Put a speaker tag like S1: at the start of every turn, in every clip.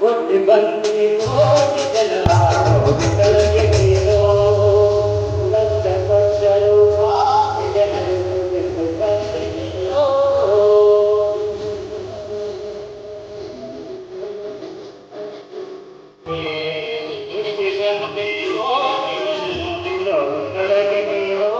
S1: ಒತ್ತಿ ಬಂದಿರೋ ಕೆಳಗೆ ನೀರೋ ಕಷ್ಟ ಕೊಟ್ಟರು ಜನರು ಬಂದಿರೋ ಕೆಳಗೆ ನೀರೋ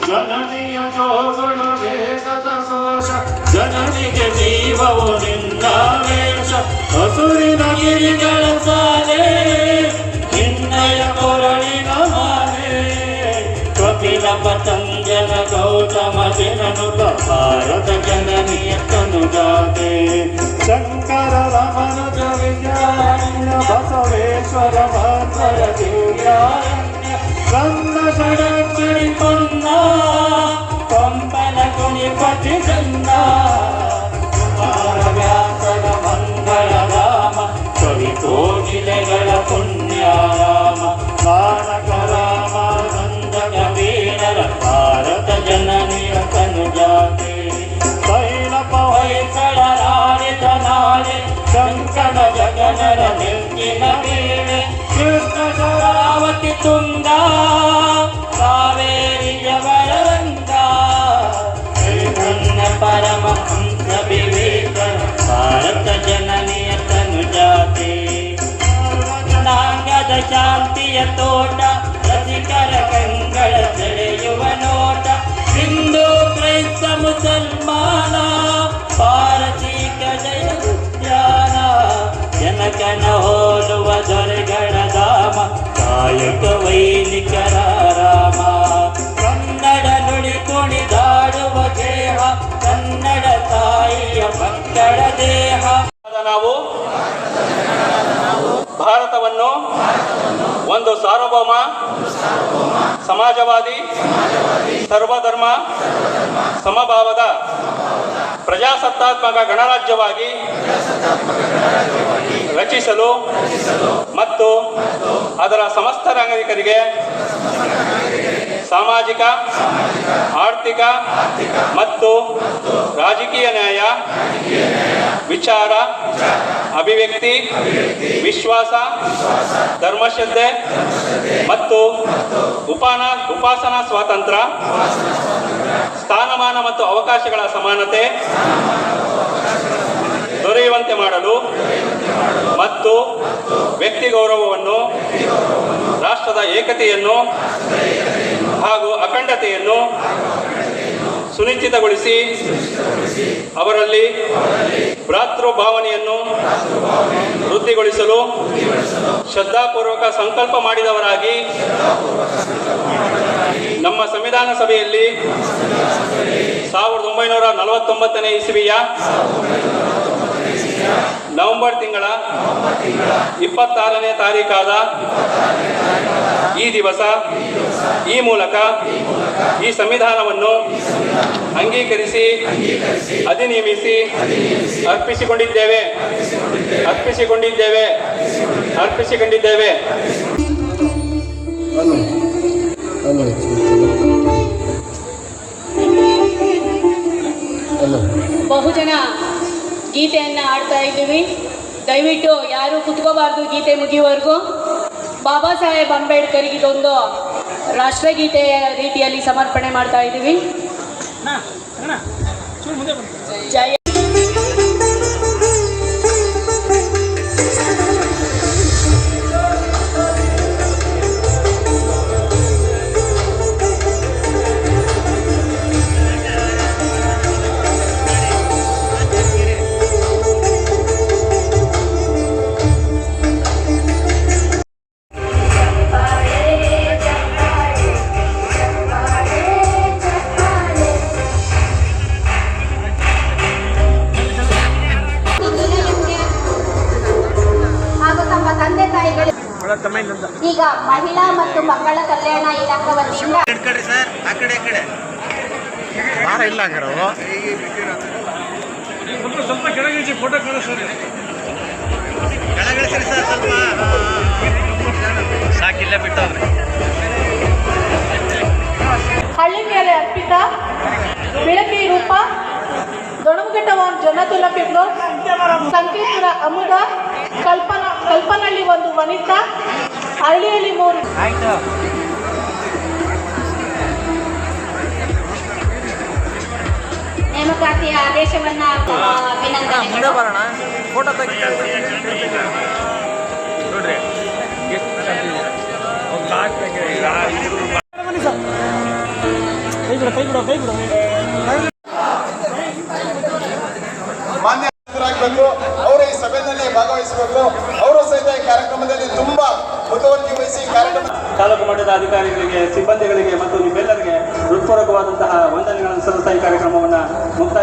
S1: ಜನನಿಯ ಜೋಗುಣ ವೇದದ ದೋಷ ಜನನಿಗೆ ಜೀವವು ನಿಂದಾವೇಶ ಹಸುರಿನ ಗಿರಿಗಳ ಸಾಲೆ ನಿನ್ನಯ ಕೊರಳಿನ ಮಾಲೆ ಕಪಿಲ ಪತಂಜನ ಗೌತಮ ಜನನುತ ಭಾರತ ಜನನಿಯ ತನುಜಾತೆ ಶಂಕರ ರಮನುಜ ವಿದ್ಯಾರಣ್ಯ ಬಸವೇಶ್ವರ ಭದ್ವರ ದಿವ್ಯಾರಣ್ಯ ಕಂದ ಷಡಕ್ಷರಿ ಪನ್ನ ಕಂಪನ ಕುಣಿಪತಿ ಚಂದ ಕುಮಾರ ವ್ಯಾಸನ ಮಂಗಳ ರಾಮ ಕವಿ ಕೋಗಿಲೆಗಳ ಪುಣ್ಯಾರಾಮ ನಾನಕ ರಾಮ ನಂದ ಕಬೀರರ ಭಾರತ ಜನನಿಯ ತನುಜಾತೆ ಕೈಲಪ ಹೊಯ್ಸಳ ರಾಣಿತ ನಾಳೆ ಶಂಕರ ಜಗನರ ಮಿಲ್ಕಿನ ವೀಣೆ ಕೃಷ್ಣ ಶರಾವತಿ ತುಂಗ ಕಾವೇರಿಯವರ ರಂಗ ಪರಮಹಂಸ ವಿವೇಕನ ಭಾರತ ಜನನಿಯ ತನುಜಾತೆ ನಾಂಗದ ಶಾಂತಿಯ ತೋಟ ರಸಿಕರ ಕಂಗಳ ಸೆಳೆಯುವ ನೋಟ ಹಿಂದೂ ಕ್ರೈಸ್ತ ಮುಸಲ್ಮಾನ ಪಾರಸೀಕ ಜಯ ಉದ್ಯಾನ ಜನಕನ ಹೋಲುವ ದೊರೆಗಳ ಧಾಮ ಕಾಯಕ ವೈನಿಕರ ರಾಮ ಕನ್ನಡ ನುಡಿ ಕುಣಿದಾಡುವ ದೇಹ ಕನ್ನಡ ತಾಯಿಯ ಮಕ್ಕಳ ದೇಹ. ನಾವು ಭಾರತವನ್ನು ಒಂದು ಸಾರ್ವಭೌಮ ಸಮಾಜವಾದಿ ಸರ್ವಧರ್ಮ ಸಮಭಾವದ ಪ್ರಜಾಸತ್ತಾತ್ಮಕ ಗಣರಾಜ್ಯವಾಗಿ ರಚಿಸಲು ಮತ್ತು ಅದರ ಸಮಸ್ತ ನಾಗರಿಕರಿಗೆ ಸಾಮಾಜಿಕ, ಆರ್ಥಿಕ ಮತ್ತು ರಾಜಕೀಯ ನ್ಯಾಯ, ವಿಚಾರ, ಅಭಿವ್ಯಕ್ತಿ, ವಿಶ್ವಾಸ, ಧರ್ಮಶ್ರದ್ಧೆ ಮತ್ತು ಉಪಾಸನಾ ಸ್ವಾತಂತ್ರ್ಯ, ಸ್ಥಾನಮಾನ ಮತ್ತು ಅವಕಾಶಗಳ ಸಮಾನತೆ ದೊರೆಯುವಂತೆ ಮಾಡಲು ಮತ್ತು ವ್ಯಕ್ತಿ ಗೌರವವನ್ನು, ರಾಷ್ಟ್ರದ ಏಕತೆಯನ್ನು ಹಾಗೂ ಅಖಂಡತೆಯನ್ನು ಸುನಿಶ್ಚಿತಗೊಳಿಸಿ ಅವರಲ್ಲಿ ಭ್ರಾತೃ ಭಾವನೆಯನ್ನು ವೃದ್ಧಿಗೊಳಿಸಲು ಶ್ರದ್ಧಾಪೂರ್ವಕ ಸಂಕಲ್ಪ ಮಾಡಿದವರಾಗಿ ನಮ್ಮ ಸಂವಿಧಾನ ಸಭೆಯಲ್ಲಿ 1949ನೇ ಇಸವಿಯ ನವೆಂಬರ್ ತಿಂಗಳ 26ನೇ ತಾರೀಕಾದ ಈ ದಿವಸ ಈ ಮೂಲಕ ಈ ಸಂವಿಧಾನವನ್ನು ಅಂಗೀಕರಿಸಿ ಅಧಿನಿಯಮಿಸಿ ಅರ್ಪಿಸಿಕೊಂಡಿದ್ದೇವೆ.
S2: ಬಹುಜನ ಗೀತೆಯನ್ನು ಆಡ್ತಾ ಇದ್ದೀವಿ. ದಯವಿಟ್ಟು ಯಾರು ಕುತ್ಕೋಬಾರ್ದು ಗೀತೆ ಮುಗಿಯುವವರೆಗೂ. ಬಾಬಾ ಸಾಹೇಬ್ ಅಂಬೇಡ್ಕರ್ಗೆ ಇದೊಂದು ರಾಷ್ಟ್ರಗೀತೆಯ ರೀತಿಯಲ್ಲಿ ಸಮರ್ಪಣೆ ಮಾಡ್ತಾ ಇದ್ದೀವಿ. ಜಯ
S3: ಈಗ ಮಹಿಳಾ ಮತ್ತು ಮಕ್ಕಳ ಕಲ್ಯಾಣ ಇಲಾಖೆ ವತಿಯಿಂದ
S4: ಸ್ವಲ್ಪ ಕೆಳಗಿಳಿಸಿ ಫೋಟೋ ಕಳಿಸ್ರಿ ಸರ್ ಸ್ವಲ್ಪ ಸಾಕಿಲ್ಲ ಬಿಟ್ಟವ್ರಿ.
S5: ಹಳ್ಳಿ ಮೇಲೆ ಅರ್ಪಿತ ಬೆಳಕಿ ರೂಪ ದೊಣಮಘಟ್ಟವಾನ್ ಜನತುಲ ಪಿಗ್ಲೋ ಸಂಕೇಶ್ವರ ಅಮುದ ಕಲ್ಪನಲ್ಲಿ ಒಂದು ವನಿತಾ ಹಳ್ಳಿಯಲ್ಲಿ 3
S3: ನೇಮಕಾತಿಯ ಆದೇಶವನ್ನ ಅಭಿನಂದನೆ.
S4: ಫೋಟೋ ತೆಗಿ ನೋಡ್ರಿ
S6: ಮಾನ್ಯರಾಗಬೇಕು. ಅವರು ಈ ಸಭೆಯಲ್ಲಿ ಭಾಗವಹಿಸಬೇಕು. ಅವರು ಸಹಿತ ಈ ಕಾರ್ಯಕ್ರಮದಲ್ಲಿ ತುಂಬಾ ಮುತುವರ್ಜಿ ವಹಿಸಿ ಕಾರ್ಯಕ್ರಮ
S1: ತಾಲೂಕು ಮಟ್ಟದ ಅಧಿಕಾರಿಗಳಿಗೆ, ಸಿಬ್ಬಂದಿಗಳಿಗೆ ಮತ್ತು ನಿಮ್ಮೆಲ್ಲರಿಗೆ ಹೃತ್ಪೂರ್ವಕವಾದಂತಹ ವಂದನೆಗಳನ್ನು ಸಲ್ಲಿಸ್ತಾ ಈ ಕಾರ್ಯಕ್ರಮವನ್ನು ಮುಕ್ತಾಯ